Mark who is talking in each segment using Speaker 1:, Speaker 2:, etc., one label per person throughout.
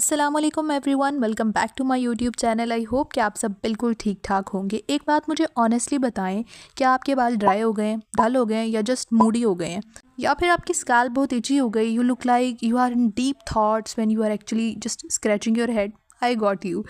Speaker 1: अस्सलाम वालेकुम everyone, welcome back to my YouTube channel. I hope कि आप सब बिल्कुल ठीक ठाक होंगे। एक बात मुझे ऑनेस्टली बताएं, क्या आपके बाल ड्राई हो गए हैं, डल हो गए हैं, या जस्ट मूडी हो गए हैं, या फिर आपकी स्कैल्प बहुत इची हो गई। You look like you are in deep thoughts when you are actually just scratching your head. I got you.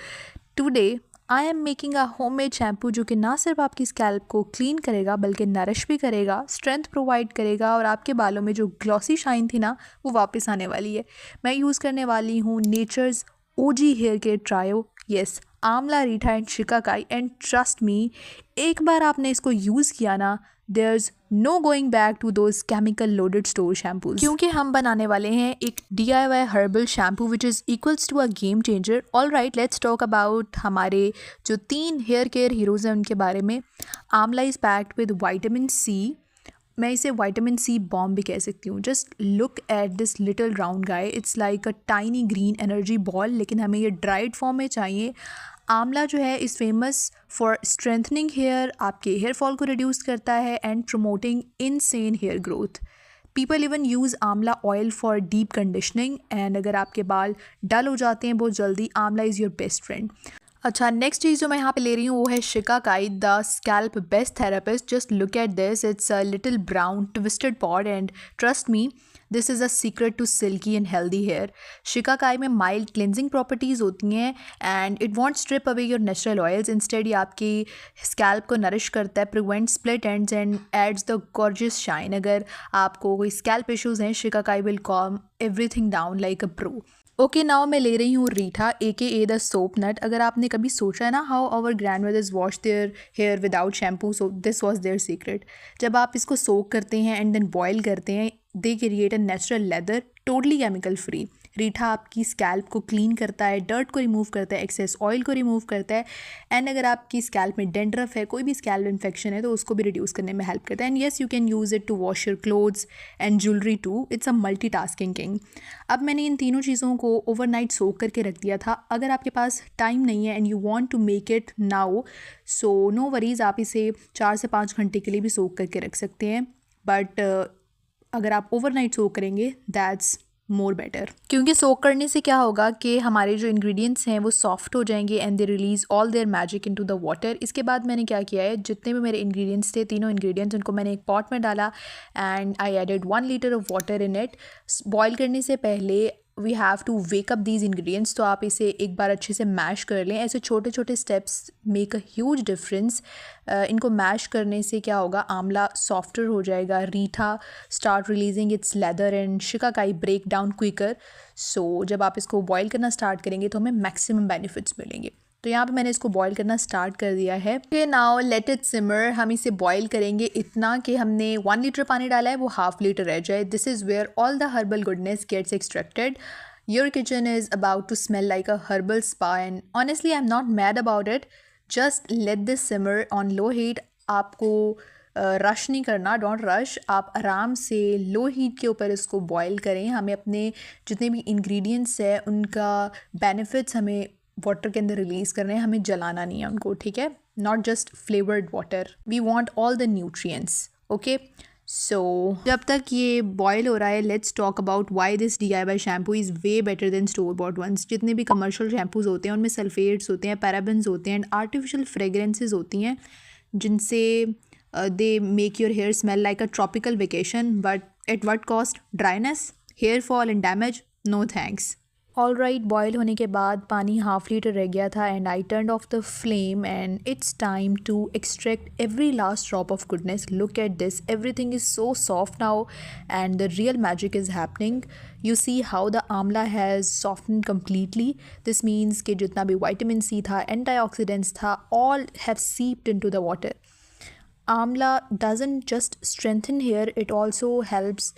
Speaker 1: Today I am making a homemade shampoo जो कि ना सिर्फ आपकी स्कैल्प को क्लीन करेगा बल्कि नरिश भी करेगा, स्ट्रेंथ प्रोवाइड करेगा और आपके बालों में जो ग्लॉसी शाइन थी ना वो वापस आने वाली है। मैं यूज़ करने वाली हूँ nature's OG hair care trio. Yes, amla, reetha and shikakai. And trust me, एक बार आपने इसको यूज़ किया ना, there's no going back to those chemical loaded store shampoos, क्योंकि हम बनाने वाले हैं एक DIY herbal shampoo which is equals to a game changer. All right, let's talk about हमारे जो 3 हेयर केयर हीरोज़ हैं उनके बारे में। Amla is packed with vitamin C. मैं इसे विटामिन सी बॉम्ब भी कह सकती हूँ। Just look at this little round guy, it's like a tiny green energy ball, लेकिन हमें ये ड्राइड फॉर्म में चाहिए। आंवला जो है is famous for strengthening hair, आपके हेयर फॉल को रिड्यूस करता है and promoting insane hair growth. People even use amla oil for deep conditioning, and अगर आपके बाल डल हो जाते हैं बहुत जल्दी, amla is your best friend. अच्छा, नेक्स्ट चीज़ जो मैं यहाँ पे ले रही हूँ वो है shikakai, the scalp best therapist. Just look at this, it's a little brown twisted pod and trust me, this is a secret to silky and healthy hair. Shikakai में माइल्ड क्लिनजिंग प्रॉपर्टीज़ होती हैं and it won't strip away your natural oils. Instead ये आपकी scalp को nourish करता है, prevent split ends and adds the gorgeous shine. अगर आपको कोई स्कैल्प इशूज़ हैं, shikakai will calm everything down like a pro. Okay, now मैं ले रही हूँ reetha AKA the soap nut. अगर आपने कभी सोचा है ना how our grandmothers wash their hair without shampoo, so this was their secret. जब आप इसको सोक करते हैं एंड देन बॉयल करते हैं, they create a natural lather, totally chemical free. Reetha आपकी स्कैल्प को क्लीन करता है, डर्ट को रिमूव करता है, एक्सेस ऑयल को रिमूव करता है, एंड अगर आपकी स्कैल्प में डेंड्रफ है, कोई भी स्कैल्प इन्फेक्शन है, तो उसको भी रिड्यूस करने में हेल्प करता है। And yes, you can use it to wash your clothes and jewellery too. It's a multitasking king. अब मैंने इन तीनों चीज़ों को ओवरनाइट सोक करके रख दिया था। अगर आपके पास टाइम नहीं है and you want to make it now, so no worries, आप इसे 4 से 5 घंटे के लिए भी सोक करके रख सकते हैं। बट अगर आप ओवरनाइट सोक करेंगे, दैट्स मोर बेटर, क्योंकि सोक करने से क्या होगा कि हमारे जो इंग्रेडिएंट्स हैं वो सॉफ्ट हो जाएंगे and they release all there magic into the water. इसके बाद मैंने क्या किया है, जितने भी मेरे इंग्रेडिएंट्स थे, तीनों इंग्रेडिएंट्स, उनको मैंने एक पॉट में डाला and I added 1 litre of water in it. Boil करने से पहले we have to wake up these ingredients, तो आप इसे एक बार अच्छे से मैश कर लें। ऐसे छोटे छोटे steps make a huge difference. इनको मैश करने से क्या होगा, आंवला सॉफ्टर हो जाएगा, reetha start releasing its lather and shikakai break down quicker. So जब आप इसको बॉयल करना स्टार्ट करेंगे तो हमें मैक्सिमम बेनिफिट्स मिलेंगे। तो यहाँ पे मैंने इसको बॉईल करना स्टार्ट कर दिया है। ओके, नाउ लेट इट सिमर। हम इसे बॉईल करेंगे इतना कि हमने 1 लीटर पानी डाला है वो ½ लीटर रह जाए। This is where all the herbal goodness gets extracted. Your kitchen is about to smell like a herbal spa and honestly I am not mad about it. Just let this simmer on low heat. आपको rush नहीं करना, don't rush. आप आराम से low heat के ऊपर इसको boil करें। हमें अपने जितने भी इंग्रेडिएंट्स हैं उनका बेनिफिट्स हमें वाटर के अंदर रिलीज़ करने हैं, हमें जलाना नहीं है उनको, ठीक है? Not just flavoured water, we want all the nutrients. Okay, so जब तक ये बॉयल हो रहा है, let's talk about why this DIY shampoo is way better than store bought ones. जितने भी कमर्शियल शैम्पूज होते हैं उनमें सल्फेट्स होते हैं, पैराबेन्स होते हैं एंड आर्टिफिशियल फ्रेगरेंसेज होती हैं, जिनसे they make your hair smell like a tropical vacation. But at what cost? Dryness, hair fall and damage? No thanks. All right, boil होने के बाद पानी ½ लीटर रह गया था and I turn off the flame and it's time to extract every last drop of goodness. Look at this, everything is so soft now and the real magic is happening. You see how the आंवला has soften completely. This means कि जितना भी vitamin C था, antioxidants था, all have seeped into the water. Amla doesn't just strengthen hair, it also helps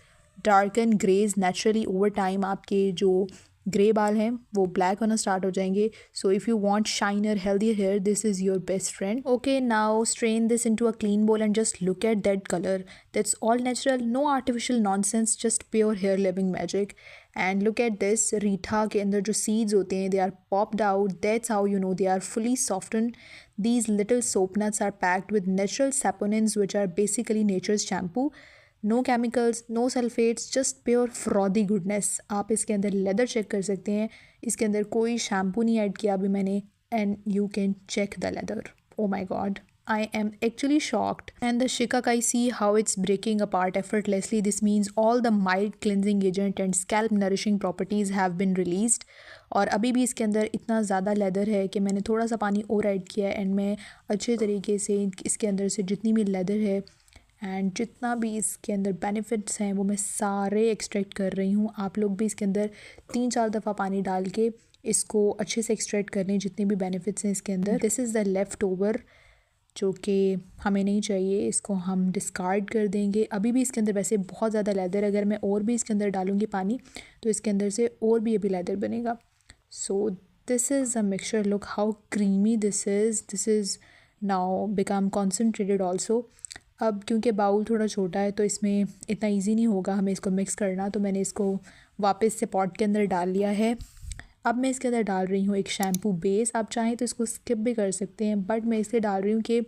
Speaker 1: darken grays naturally over time। आपके जो grey बाल हैं वो ब्लैक होना स्टार्ट हो जाएंगे। So if you want shinier healthy hair, this is your best friend. Okay, now strain this into a clean bowl and just look at that colour, that's all natural, no artificial nonsense, just pure hair living magic. And look at this, reetha के अंदर जो seeds होते हैं, they are popped out, that's how you know they are fully soften. These little soap nuts are packed with natural saponins, which are basically nature's shampoo. No chemicals, no sulphates, just pure frothy goodness. आप इसके अंदर leather check कर सकते हैं, इसके अंदर कोई shampoo नहीं ऐड किया अभी मैंने, and you can check the leather. Oh my god, I am actually shocked. And the shikakai, see how it's breaking apart effortlessly. This means all the mild cleansing agent and scalp nourishing properties have been released. और अभी भी इसके अंदर इतना ज़्यादा leather है कि मैंने थोड़ा सा पानी और ऐड किया है, एंड मैं अच्छे तरीके से इसके अंदर से जितनी भी लेदर है एंड जितना भी इसके अंदर बेनिफिट्स हैं वो मैं सारे एक्सट्रैक्ट कर रही हूँ। आप लोग भी इसके अंदर 3-4 दफ़ा पानी डाल के इसको अच्छे से एक्सट्रैक्ट कर लें, जितने भी बेनिफिट्स हैं इसके अंदर। This is the left over, जो कि हमें नहीं चाहिए, इसको हम डिस्कार्ड कर देंगे। अभी भी इसके अंदर वैसे बहुत ज़्यादा लेदर, अगर मैं और भी इसके अंदर डालूँगी पानी तो इसके अंदर से और भी अभी लेदर बनेगा। So this is a mixture, look how creamy this is now become concentrated also. अब क्योंकि बाउल थोड़ा छोटा है तो इसमें इतना इजी नहीं होगा हमें इसको मिक्स करना, तो मैंने इसको वापस से पॉट के अंदर डाल लिया है। अब मैं इसके अंदर डाल रही हूँ एक शैम्पू बेस। आप चाहें तो इसको स्किप भी कर सकते हैं, बट मैं इसलिए डाल रही हूँ कि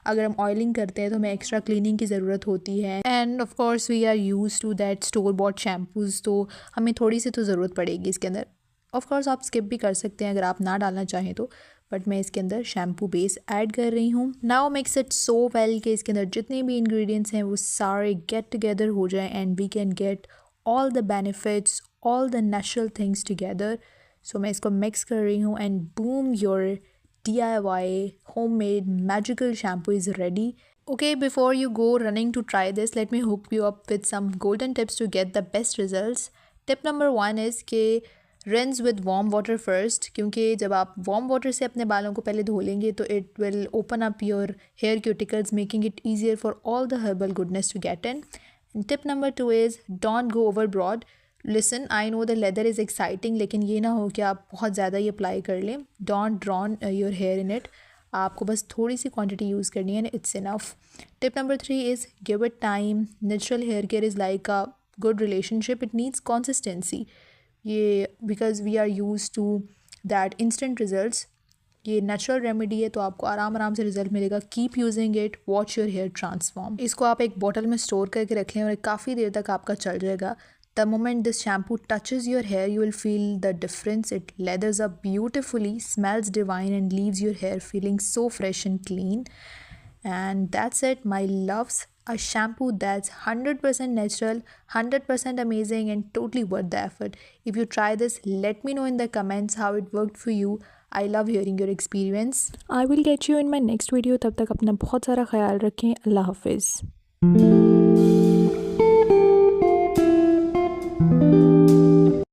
Speaker 1: अगर हम ऑयलिंग करते हैं तो हमें एक्स्ट्रा क्लीनिंग की ज़रूरत होती है, and of course we are use to that store bought shampoos, तो हमें थोड़ी सी तो ज़रूरत पड़ेगी इसके अंदर। ऑफ कोर्स आप स्किप भी कर सकते हैं अगर आप ना डालना चाहें तो, बट मैं इसके अंदर शैम्पू बेस ऐड कर रही हूँ। Now mix it so well कि इसके अंदर जितने भी इंग्रेडिएंट्स हैं वो सारे गेट टुगेदर हो जाएं, and we can get all the benefits, all the natural things together. So मैं इसको मिक्स कर रही हूँ, and boom, your DIY homemade magical shampoo is ready. Okay, before you go running to try this, let me hook you up with some golden tips to get the best results. Tip number 1 is कि rinse with warm water first, क्योंकि जब आप warm water से अपने बालों को पहले धो लेंगे तो it will open up your hair cuticles, making it easier for all the herbal goodness to get in. And tip number 2 is don't go overboard. Listen, I know the leather is exciting, लेकिन ये ना हो कि आप बहुत ज़्यादा ही apply कर लें। Don't drown your hair in it, आपको बस थोड़ी सी क्वांटिटी यूज़ करनी है, it's enough. Tip number 3 is give it time. Natural hair care is like a good relationship, it needs consistency. ये because we are use to that instant results, ये नेचुरल remedy है तो आपको आराम से रिजल्ट मिलेगा। Keep using it, watch your hair transform. इसको आप एक बॉटल में स्टोर करके रख लें और काफ़ी देर तक आपका चल जाएगा। The moment this shampoo touches your hair, you will feel the difference. It lathers up beautifully, smells divine, and leaves your hair feeling so fresh and clean. And that's it, my loves. A shampoo that's 100% natural, 100% amazing, and totally worth the effort. If you try this, let me know in the comments how it worked for you. I love hearing your experience. I will get you in my next video. तब तक अपना बहुत सारा ख्याल रखें। अल्लाह हाफिज़।